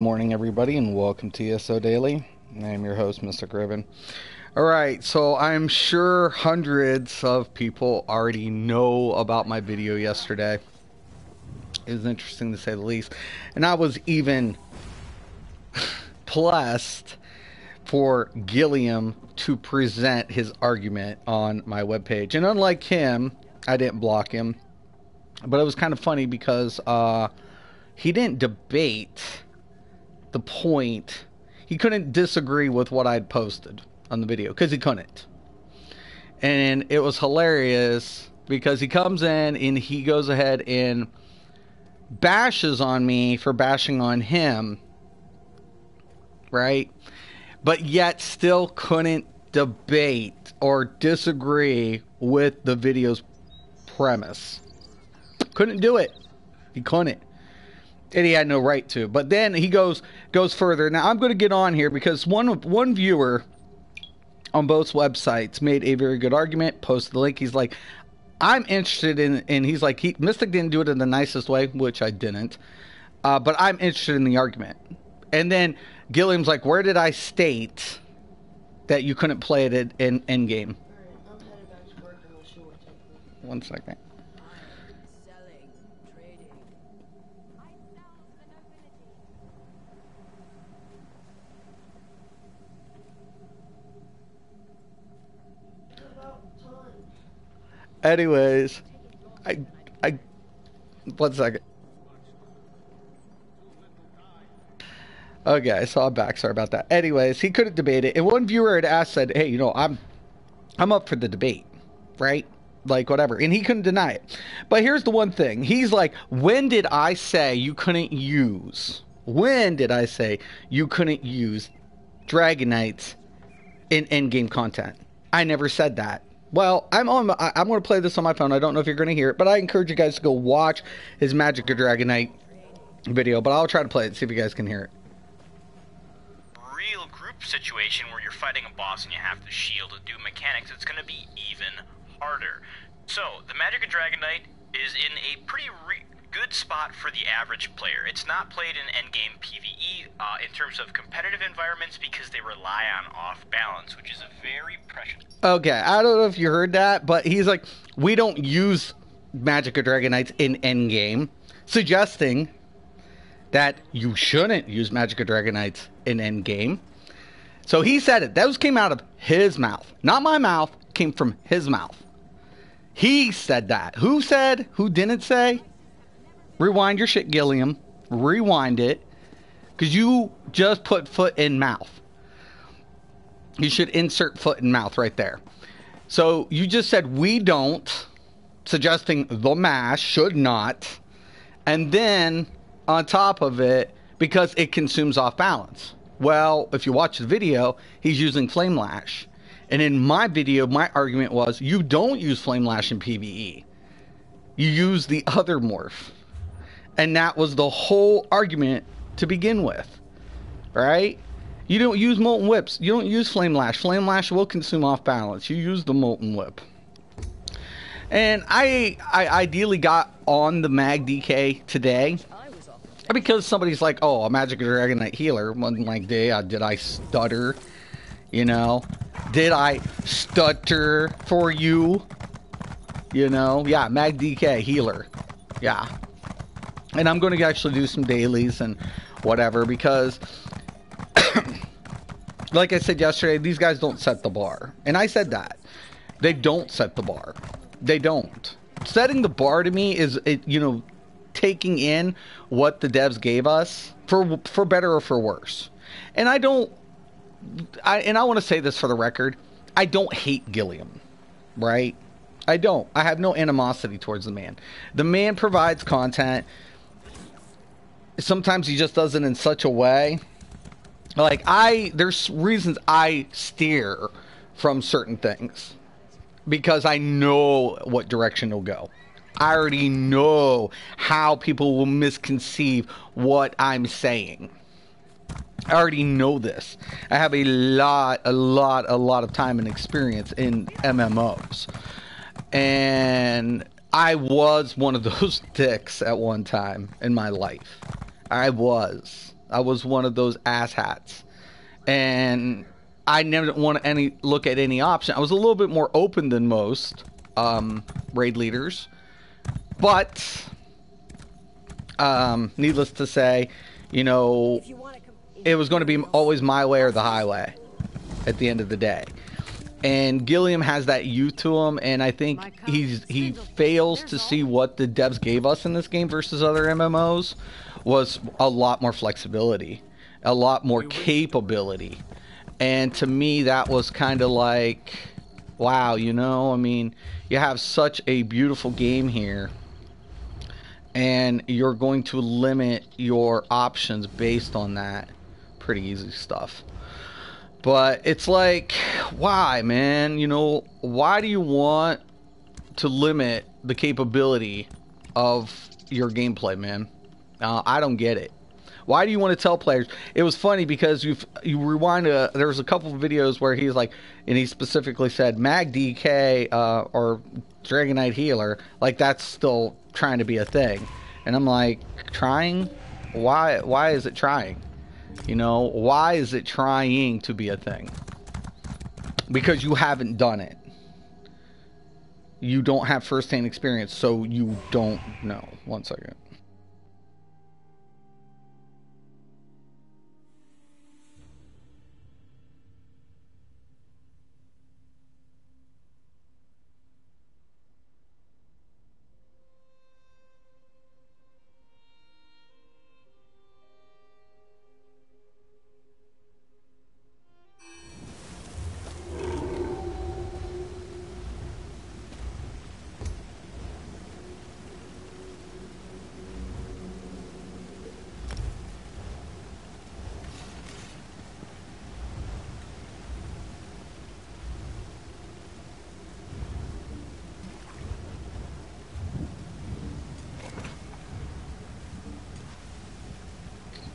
Morning, everybody, and welcome to ESO Daily. I am your host, Mysticraven. Alright, so I'm sure hundreds of people already know about my video yesterday. It was interesting to say the least. And I was even blessed for Gilliam to present his argument on my webpage. And unlike him, I didn't block him. But it was kind of funny because he didn't debate the point. He couldn't disagree with what I'd posted on the video because he couldn't. And it was hilarious because he comes in and he goes ahead and bashes on me for bashing on him, right? But yet still couldn't debate or disagree with the video's premise. Couldn't do it. He couldn't. And he had no right to. But then he goes further. Now I'm going to get on here because one viewer on both websites made a very good argument, posted the link. He's like, I'm interested in, and he's like, Mystic didn't do it in the nicest way, which I didn't. But I'm interested in the argument. And then Gilliam's like, where did I state that you couldn't play it in endgame? One second. Anyways, I, one second. Okay, so I'm back. Sorry about that. Anyways, he couldn't debate it, and one viewer had asked, said, "Hey, I'm up for the debate, right? Like whatever," and he couldn't deny it. But here's the one thing: he's like, "When did I say you couldn't use? When did I say you couldn't use Dragon Knights in endgame content? I never said that." Well, I'm going to play this on my phone. I don't know if you're going to hear it, but I encourage you guys to go watch his Magic or Dragon Knight video. But I'll try to play it, see if you guys can hear it. Real group situation where you're fighting a boss and you have to shield and do mechanics, it's going to be even harder. So, the Magic or Dragon Knight is in a pretty good spot for the average player. It's not played in endgame PvE in terms of competitive environments because they rely on off balance, which is a very precious. Okay, I don't know if you heard that, but he's like, we don't use Magic or Dragon Knights in endgame, suggesting that you shouldn't use Magic or Dragon Knights in endgame. So he said it. Those came out of his mouth. Not my mouth. Came from his mouth. He said that. Who said? Who didn't say? Rewind your shit, Gilliam. Rewind it. Because you just put foot in mouth. You should insert foot in mouth right there. So you just said we don't, suggesting the mash should not. And then on top of it, because it consumes off balance. Well, if you watch the video, he's using Flame Lash. And in my video, my argument was you don't use Flame Lash in PvE. You use the other morph. And that was the whole argument to begin with. Right? You don't use Molten Whips. You don't use Flame Lash. Flame Lash will consume off balance. You use the Molten Whip. And I ideally got on the Mag DK today. Because somebody's like, oh, a Magic Dragon Knight healer. One like, did I stutter? You know? Did I stutter for you? You know? Yeah, Mag DK healer. Yeah. And I'm going to actually do some dailies and whatever because like I said yesterday, these guys don't set the bar. And I said that. They don't set the bar. They don't. Setting the bar to me is, taking in what the devs gave us for better or for worse. And I want to say this for the record. I don't hate Gilliam. Right? I don't. I have no animosity towards the man. The man provides content. Sometimes he just does it in such a way. Like, there's reasons I steer from certain things. Because I know what direction it'll go. I already know how people will misconceive what I'm saying. I already know this. I have a lot of time and experience in MMOs. And I was one of those dicks at one time in my life. I was. I was one of those asshats. And I never want to look at any option. I was a little bit more open than most raid leaders. But, needless to say, you know, it was going to be always my way or the highway at the end of the day. And Gilliam has that youth to him, and I think he fails to see what the devs gave us in this game versus other MMOs was a lot more flexibility, a lot more capability. And to me, that was kind of like, wow, you know, I mean, you have such a beautiful game here, and you're going to limit your options based on that. Pretty easy stuff. But it's like, why, man? You know, why do you want to limit the capability of your gameplay, man? I don't get it. Why do you want to tell players? It was funny because you rewind there was a couple of videos where he's like, and he specifically said Mag DK or Dragon Knight Healer, like that's still trying to be a thing. And I'm like, trying? Why is it trying? You know, why is it trying to be a thing? Because you haven't done it. You don't have first-hand experience, so you don't know. One second.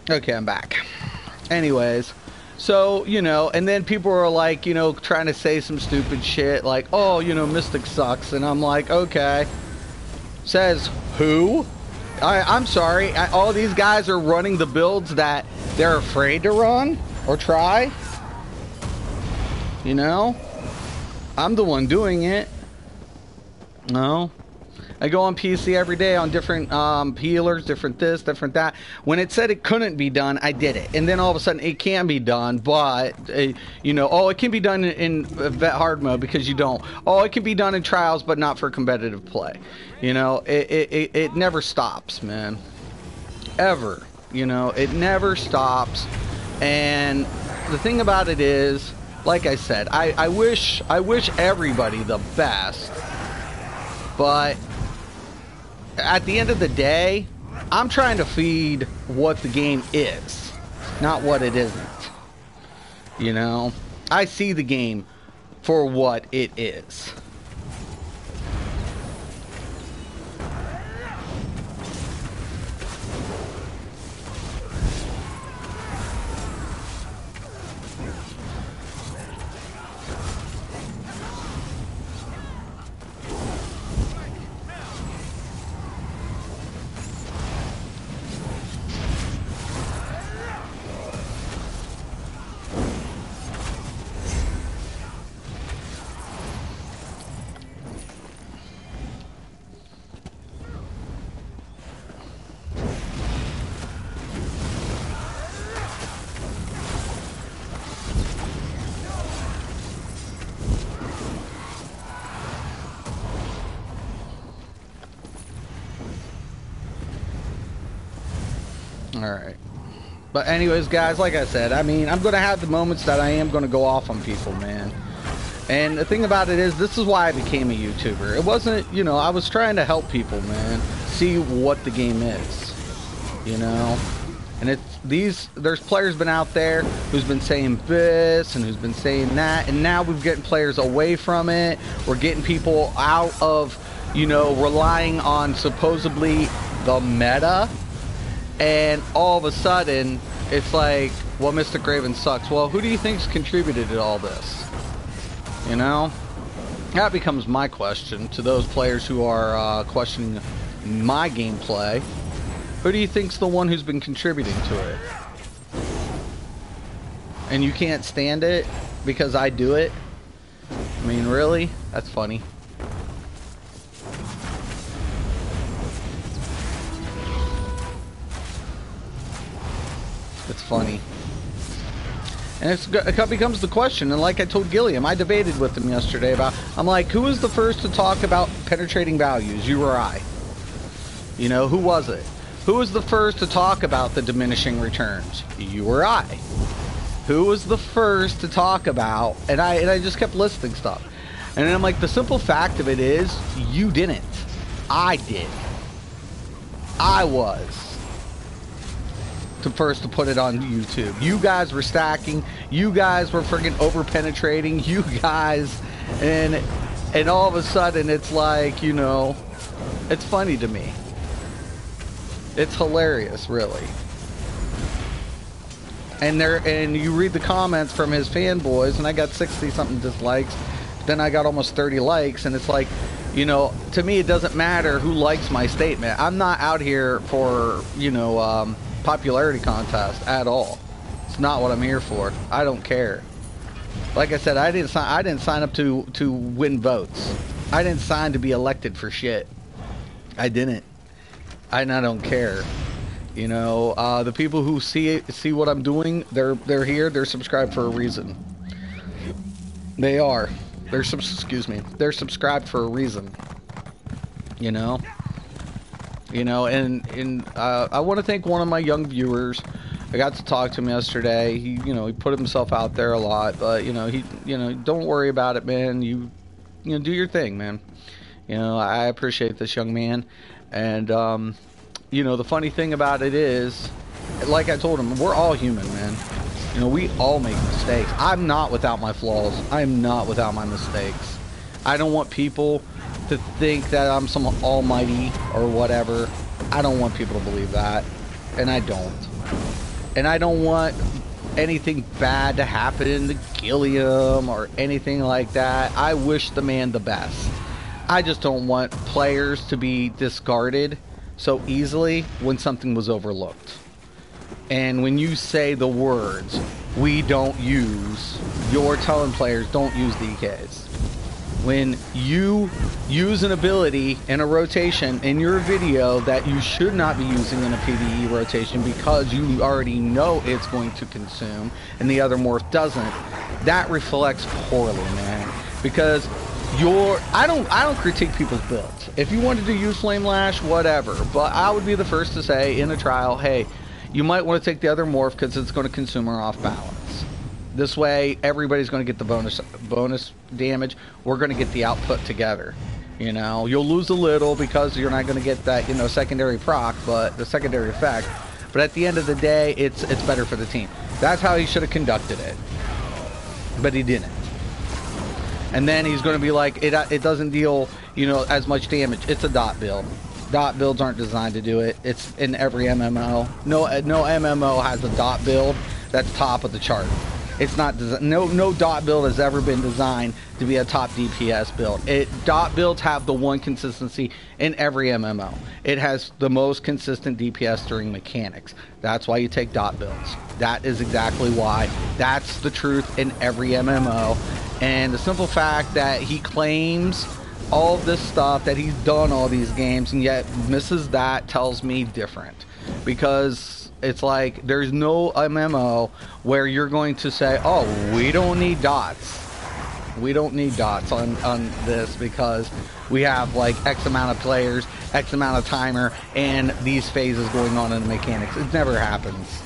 Okay, I'm back. Anyways, so, you know, and then people are like, you know, trying to say some stupid shit like, oh, you know, Mystic sucks. And I'm like, okay. Says who? I'm sorry. All these guys are running the builds that they're afraid to run or try. You know? I'm the one doing it. No. I go on PC every day on different healers, different this, different that. When it said it couldn't be done, I did it. And then all of a sudden it can be done, but, you know, oh, it can be done in vet hard mode because you don't. Oh, it can be done in trials, but not for competitive play. You know, it never stops, man. Ever. You know, it never stops. And the thing about it is, like I said, I wish everybody the best, but at the end of the day, I'm trying to feed what the game is, not what it isn't. You know, I see the game for what it is. Alright. But anyways, guys, like I said, I mean, I'm going to have the moments that I am going to go off on people, man. And the thing about it is, this is why I became a YouTuber. It wasn't, you know, I was trying to help people, man, see what the game is. You know? And there's players been out there who's been saying this and who's been saying that, and now we're getting players away from it. We're getting people out of, you know, relying on supposedly the meta. And all of a sudden, it's like, well, Mysticraven sucks. Well, who do you think's contributed to all this? You know? That becomes my question to those players who are questioning my gameplay. Who do you think's the one who's been contributing to it? and you can't stand it because I do it. I mean, really? That's funny. It's funny. And it becomes the question, and like I told Gilliam, I debated with him yesterday about, I'm like, who was the first to talk about penetrating values, you or I? You know, who was it? Who was the first to talk about the diminishing returns, you or I? Who was the first to talk about, and I just kept listing stuff. And then I'm like, the simple fact of it is, you didn't. I did. I was the first to put it on YouTube. You guys were stacking. You guys were friggin' over penetrating. You guys, and all of a sudden it's like, you know, it's funny to me. It's hilarious, really. And you read the comments from his fanboys, and I got 60 something dislikes. Then I got almost 30 likes, and it's like, you know, to me it doesn't matter who likes my statement. I'm not out here for, you know, popularity contest at all. It's not what I'm here for. I don't care. Like I said, I didn't sign up to win votes. I didn't sign to be elected for shit. I didn't. I don't care. You know, the people who see what I'm doing, they're here. They're subscribed for a reason. They are. Excuse me. They're subscribed for a reason. You know. You know, and I want to thank one of my young viewers. I got to talk to him yesterday. He, you know, he put himself out there a lot, but you know, don't worry about it, man. You know, do your thing, man. You know, I appreciate this young man, and you know, the funny thing about it is, like I told him, we're all human, man. You know, we all make mistakes. I'm not without my flaws. I'm not without my mistakes. I don't want people to think that I'm some almighty or whatever. I don't want people to believe that, and I don't. And I don't want anything bad to happen to Gilliam or anything like that. I wish the man the best. I just don't want players to be discarded so easily when something was overlooked. And when you say the words, we don't use, you're telling players don't use DKs. When you use an ability in a rotation in your video that you should not be using in a PvE rotation because you already know it's going to consume and the other morph doesn't, that reflects poorly, man. Because I don't critique people's builds. If you wanted to use Flame Lash, whatever, but I would be the first to say in a trial, hey, you might want to take the other morph because it's going to consume her off balance. This way, everybody's going to get the bonus damage. We're going to get the output together. You know, you'll lose a little because you're not going to get that, you know, secondary proc, but the secondary effect. But at the end of the day, it's better for the team. That's how he should have conducted it. But he didn't. And then he's going to be like, it doesn't deal, you know, as much damage. It's a dot build. Dot builds aren't designed to do it. It's in every MMO. No MMO has a dot build that's top of the chart. It's not no dot build has ever been designed to be a top DPS build. Dot builds have the one consistency in every MMO. It has the most consistent DPS during mechanics. That's why you take dot builds. That is exactly why. That's the truth in every MMO. And the simple fact that he claims all of this stuff, that he's done all these games and yet misses that, tells me different. Because it's like there's no MMO where you're going to say, oh, we don't need dots. We don't need dots on this because we have like X amount of players, X amount of timer, and these phases going on in the mechanics. It never happens.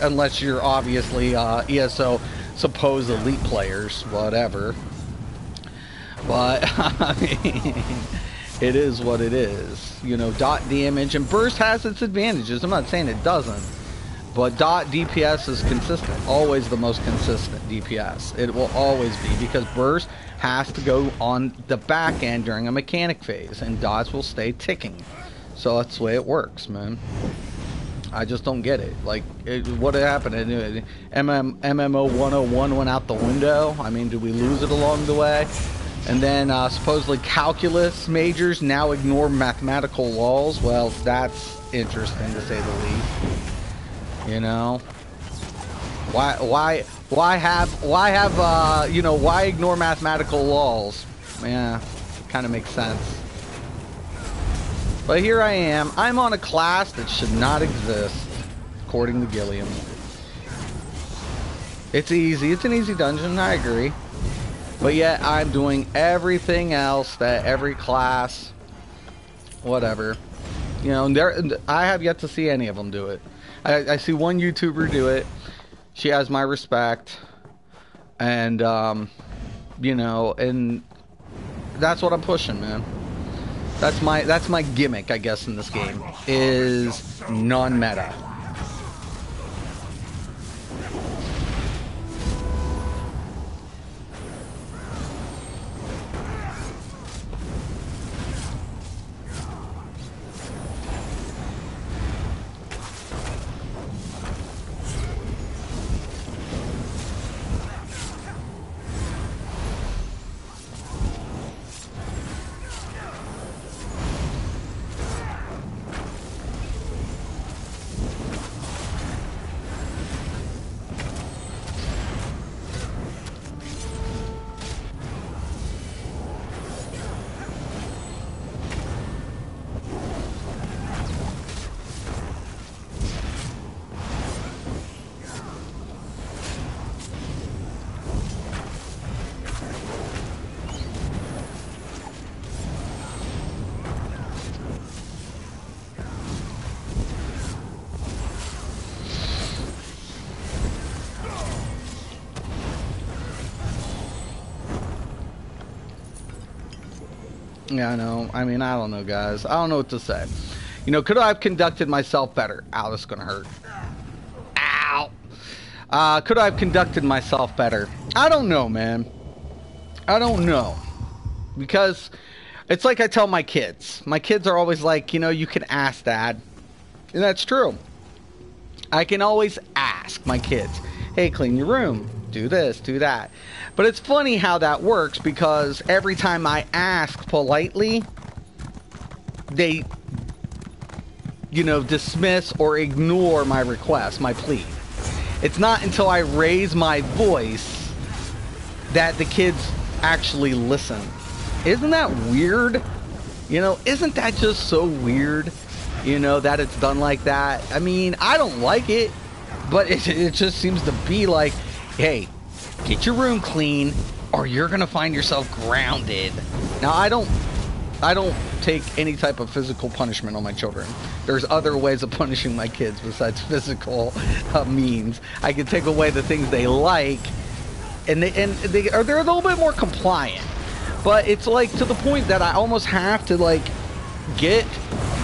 Unless you're obviously ESO supposed elite players, whatever. But, I mean, it is what it is. You know, dot damage and burst has its advantages. I'm not saying it doesn't. But dot DPS is consistent. Always the most consistent DPS. It will always be because burst has to go on the back end during a mechanic phase. And dots will stay ticking. So that's the way it works, man. I just don't get it. Like, what happened? MMO 101 went out the window. I mean, did we lose it along the way? And then supposedly calculus majors now ignore mathematical laws. Well, that's interesting to say the least. You know, why Why ignore mathematical laws? Yeah, kind of makes sense. But here I am. I'm on a class that should not exist, according to Gilliam. It's easy. It's an easy dungeon, I agree. But yet, I'm doing everything else that every class, whatever. You know, I have yet to see any of them do it. I see one YouTuber do it. She has my respect. And, you know, and that's what I'm pushing, man. That's my gimmick, I guess, in this game, is non-meta. Yeah, I know. I mean, I don't know, guys. I don't know what to say. You know, could I have conducted myself better? Ow, this is gonna hurt. Ow! Could I have conducted myself better? I don't know, man. I don't know. Because it's like I tell my kids. My kids are always like, you know, you can ask, Dad. And that's true. I can always ask my kids, hey, clean your room. Do this, do that. But it's funny how that works, because every time I ask politely, they, you know, dismiss or ignore my request, my plea. It's not until I raise my voice that the kids actually listen. Isn't that weird? You know, isn't that just so weird? You know, that it's done like that. I mean, I don't like it, but it just seems to be like, hey, get your room clean or you're gonna find yourself grounded. Now, I don't take any type of physical punishment on my children. There's other ways of punishing my kids besides physical means. I can take away the things they like, and they're a little bit more compliant. But it's like to the point that I almost have to like get,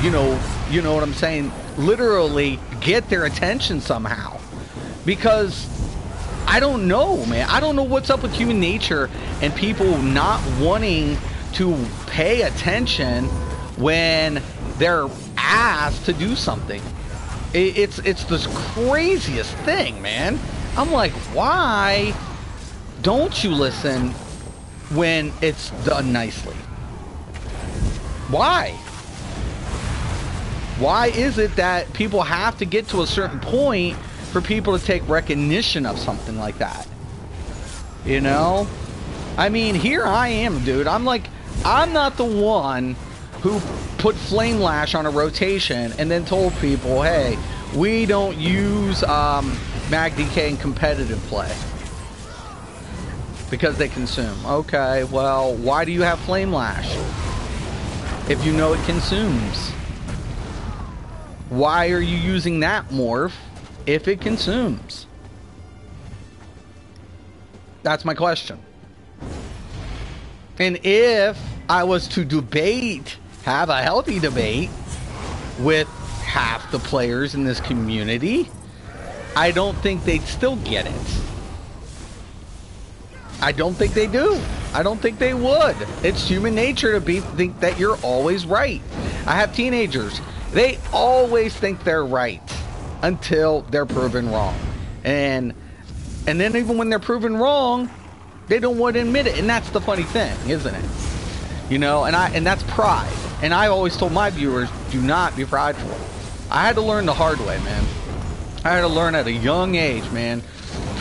you know what I'm saying, literally get their attention somehow. Because I don't know, man. I don't know what's up with human nature and people not wanting to pay attention when they're asked to do something. It's this craziest thing, man. I'm like, why don't you listen when it's done nicely? Why? Why is it that people have to get to a certain point for people to take recognition of something like that? You know? I mean, here I am, dude. I'm like, I'm not the one who put Flame Lash on a rotation and then told people, hey, we don't use MagDK in competitive play because they consume. Okay, well, why do you have Flame Lash if you know it consumes? Why are you using that morph if it consumes? That's my question. And if I was to debate, have a healthy debate with half the players in this community, I don't think they'd still get it. I don't think they do. I don't think they would. It's human nature to think that you're always right. I have teenagers. They always think they're right until they're proven wrong. And then even when they're proven wrong, they don't want to admit it. And that's the funny thing, isn't it? You know, and that's pride. And I always told my viewers, do not be prideful. I had to learn the hard way, man. I had to learn at a young age, man.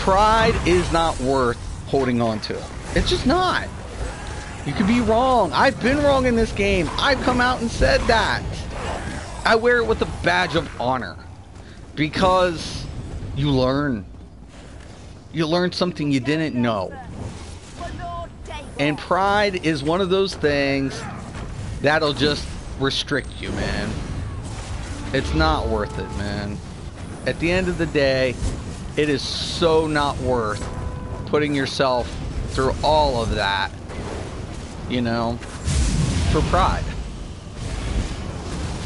Pride is not worth holding on to. It's just not. You could be wrong. I've been wrong in this game. I've come out and said that. I wear it with a badge of honor. Because you learn. You learn something you didn't know. And pride is one of those things that'll just restrict you, man. It's not worth it, man. At the end of the day, it is so not worth putting yourself through all of that, you know, for pride.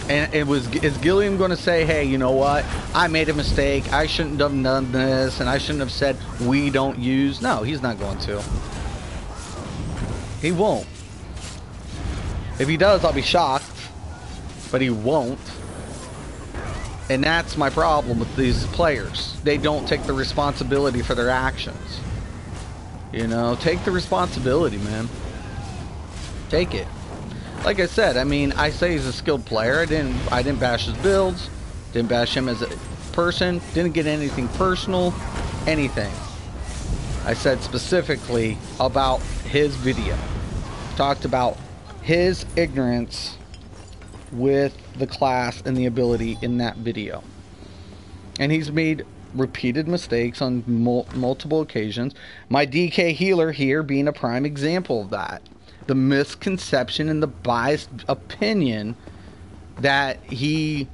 And is Gilliam going to say, hey, you know what? I made a mistake. I shouldn't have done this, and I shouldn't have said we don't use. No, he's not going to. He won't. If he does, I'll be shocked. But he won't. And that's my problem with these players. They don't take the responsibility for their actions. You know, take the responsibility, man. Take it. Like I said, I mean, I say he's a skilled player. I didn't bash his builds. Didn't bash him as a person. Didn't get anything personal. Anything. I said specifically about his video. Talked about his ignorance with the class and the ability in that video. And he's made repeated mistakes on multiple occasions. My DK healer here being a prime example of that. The misconception and the biased opinion that he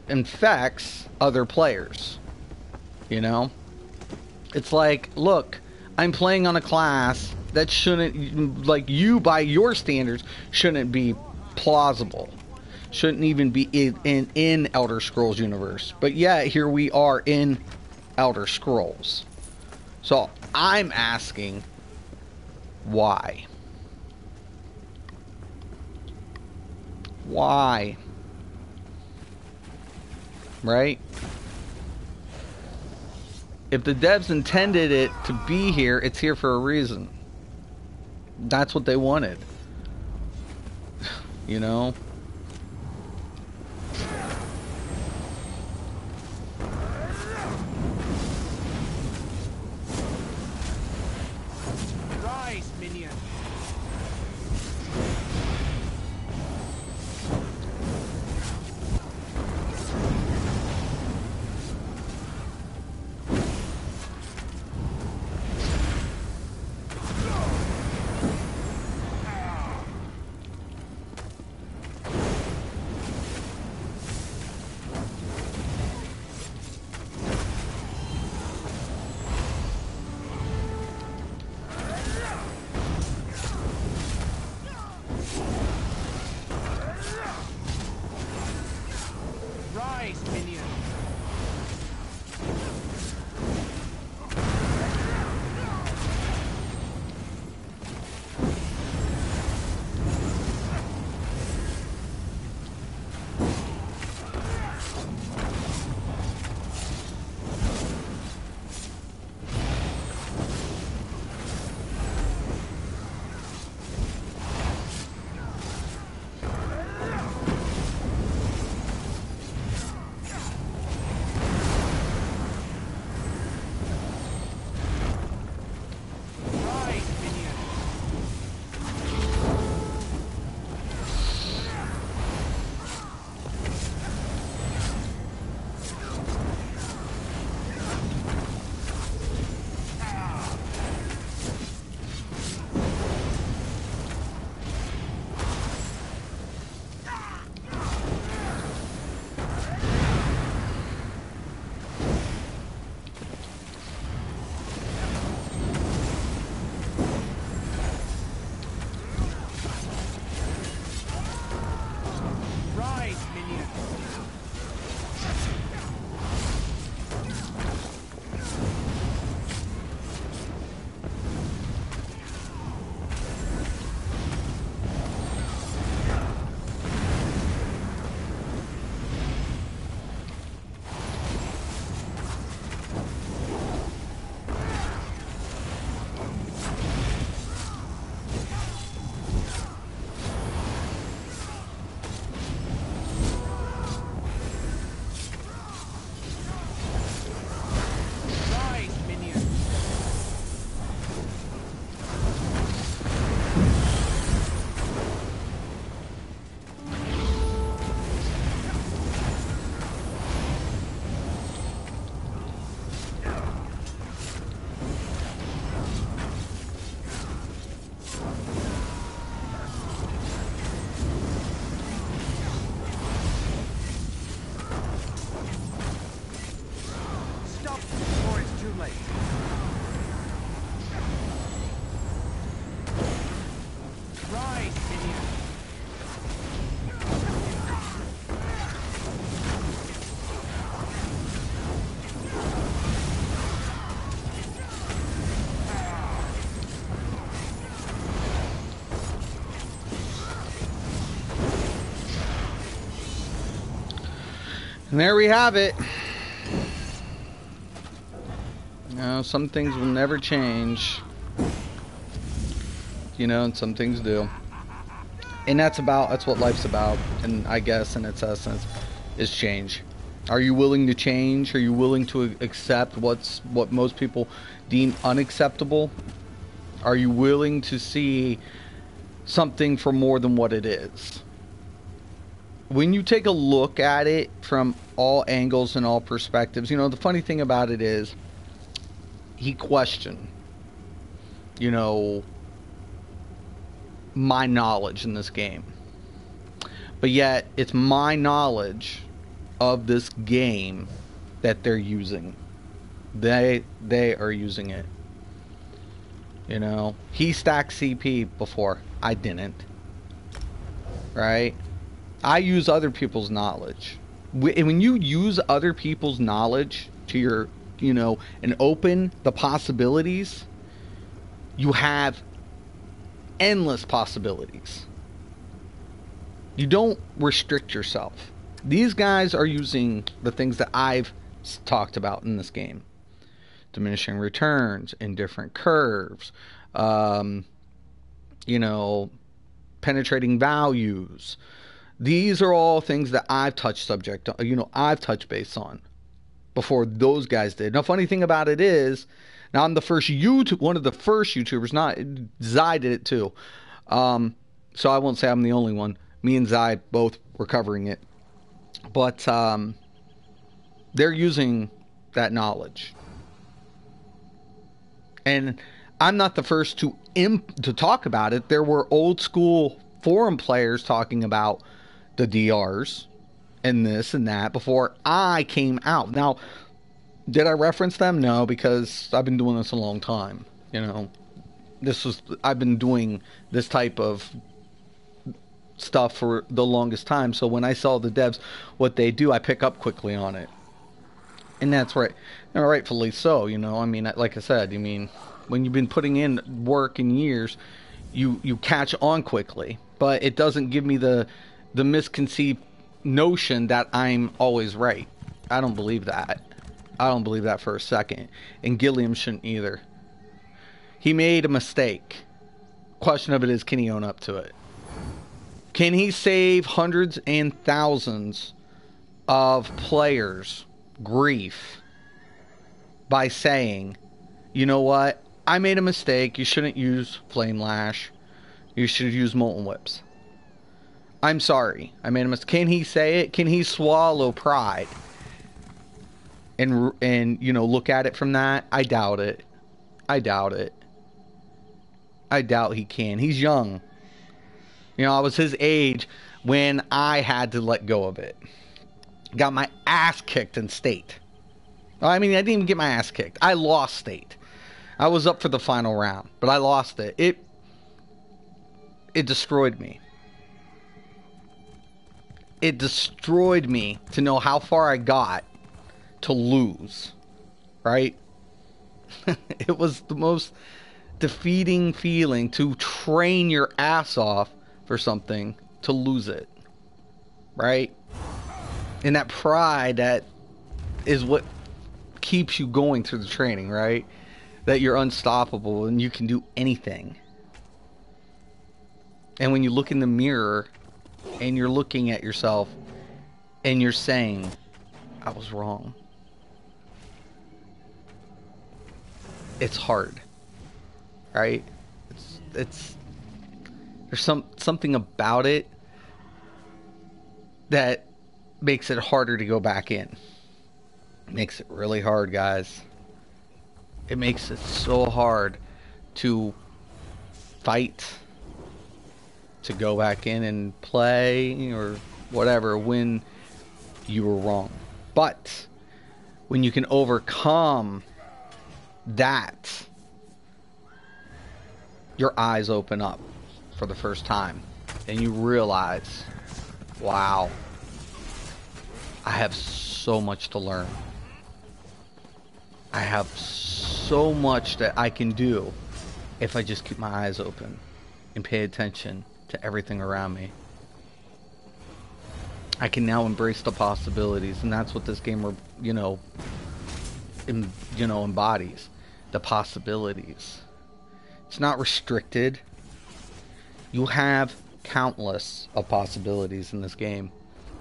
infects other players. You know? It's like, look, I'm playing on a class that shouldn't, like, you by your standards, shouldn't be plausible. Shouldn't even be in Elder Scrolls universe. But yet, here we are in Elder Scrolls. So, I'm asking, why? Why? Right? If the devs intended it to be here, it's here for a reason. That's what they wanted. You know? Rise, minion. late. Rise, minion. And there we have it. You know, some things will never change. You know, and some things do. And that's what life's about. And I guess in its essence is change. Are you willing to change? Are you willing to accept what most people deem unacceptable? Are you willing to see something for more than what it is? When you take a look at it from all angles and all perspectives, you know, the funny thing about it is he questioned, you know, my knowledge in this game. But yet, it's my knowledge of this game that they're using. They are using it. You know, he stacked CP before. I didn't. Right? I use other people's knowledge. When you use other people's knowledge to your, you know, and open the possibilities, you have endless possibilities. You don't restrict yourself. These guys are using the things that I've talked about in this game. Diminishing returns, indifferent curves, you know, penetrating values. These are all things that I've touched I've touched base on before those guys did. Now, funny thing about it is, now I'm one of the first YouTubers, not Zai did it too. So I won't say I'm the only one. Me and Zai both were covering it. But they're using that knowledge. And I'm not the first to talk about it. There were old school forum players talking about the DRs and this and that before I came out. Now, did I reference them? No, because I've been doing this a long time. You know, I've been doing this type of stuff for the longest time. So when I saw the devs, what they do, I pick up quickly on it. And that's right. You know, rightfully so. You know, I mean, like I said, I mean, when you've been putting in work in years, you catch on quickly. But it doesn't give me the misconceived notion that I'm always right. I don't believe that. I don't believe that for a second. And Gilliam shouldn't either. He made a mistake. Question of it is, can he own up to it? Can he save hundreds and thousands of players grief by saying, you know what, I made a mistake, you shouldn't use Flame Lash, you should use Molten Whips. I'm sorry, I made a mistake. Can he say it? Can he swallow pride and you know, look at it from that? I doubt it. I doubt it. I doubt he can. He's young. You know, I was his age when I had to let go of it. Got my ass kicked in state. I mean, I didn't even get my ass kicked. I lost state. I was up for the final round, but I lost it. It destroyed me. It destroyed me to know how far I got to lose. Right? It was the most defeating feeling to train your ass off for something to lose it. Right? And that pride, that is what keeps you going through the training, right? That you're unstoppable and you can do anything. And when you look in the mirror and you're looking at yourself and you're saying, I was wrong. It's hard. Right? It's there's something about it that makes it harder to go back in. It makes it really hard, guys. It makes it so hard to fight, to go back in and play or whatever when you were wrong. But when you can overcome that your eyes open up for the first time and you realize, wow, I have so much to learn. I have so much that I can do if I just keep my eyes open and pay attention to everything around me. I can now embrace the possibilities, and that's what this game, embodies. The possibilities. It's not restricted. You have countless of possibilities in this game,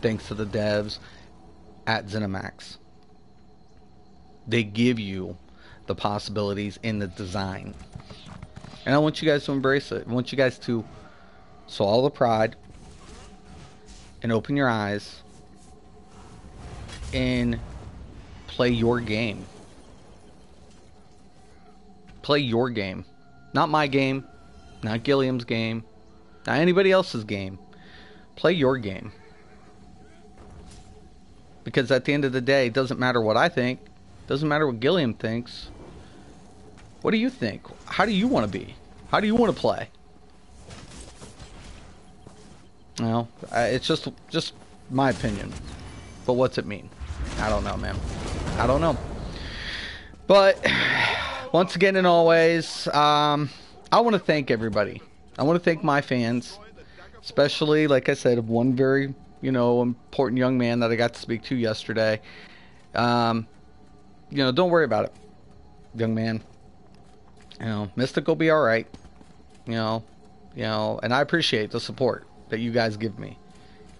thanks to the devs at ZeniMax. They give you the possibilities in the design. And I want you guys to embrace it. I want you guys to swallow the pride and open your eyes and play your game. Play your game. Not my game. Not Gilliam's game. Not anybody else's game. Play your game. Because at the end of the day, it doesn't matter what I think. It doesn't matter what Gilliam thinks. What do you think? How do you want to be? How do you want to play? Well, it's just my opinion. But what's it mean? I don't know, man. I don't know. But once again and always, I want to thank everybody. I want to thank my fans, especially, like I said, one very, important young man that I got to speak to yesterday. Don't worry about it, young man. Mystic will be all right. And I appreciate the support that you guys give me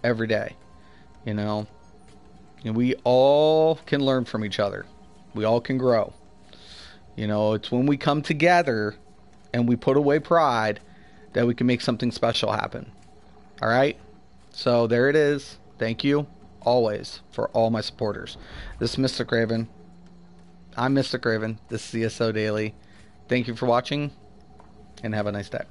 every day. And we all can learn from each other. We all can grow. It's when we come together and we put away pride that we can make something special happen. All right? So there it is. Thank you always for all my supporters. This is Mysticraven. I'm Mysticraven. This is ESO Daily. Thank you for watching and have a nice day.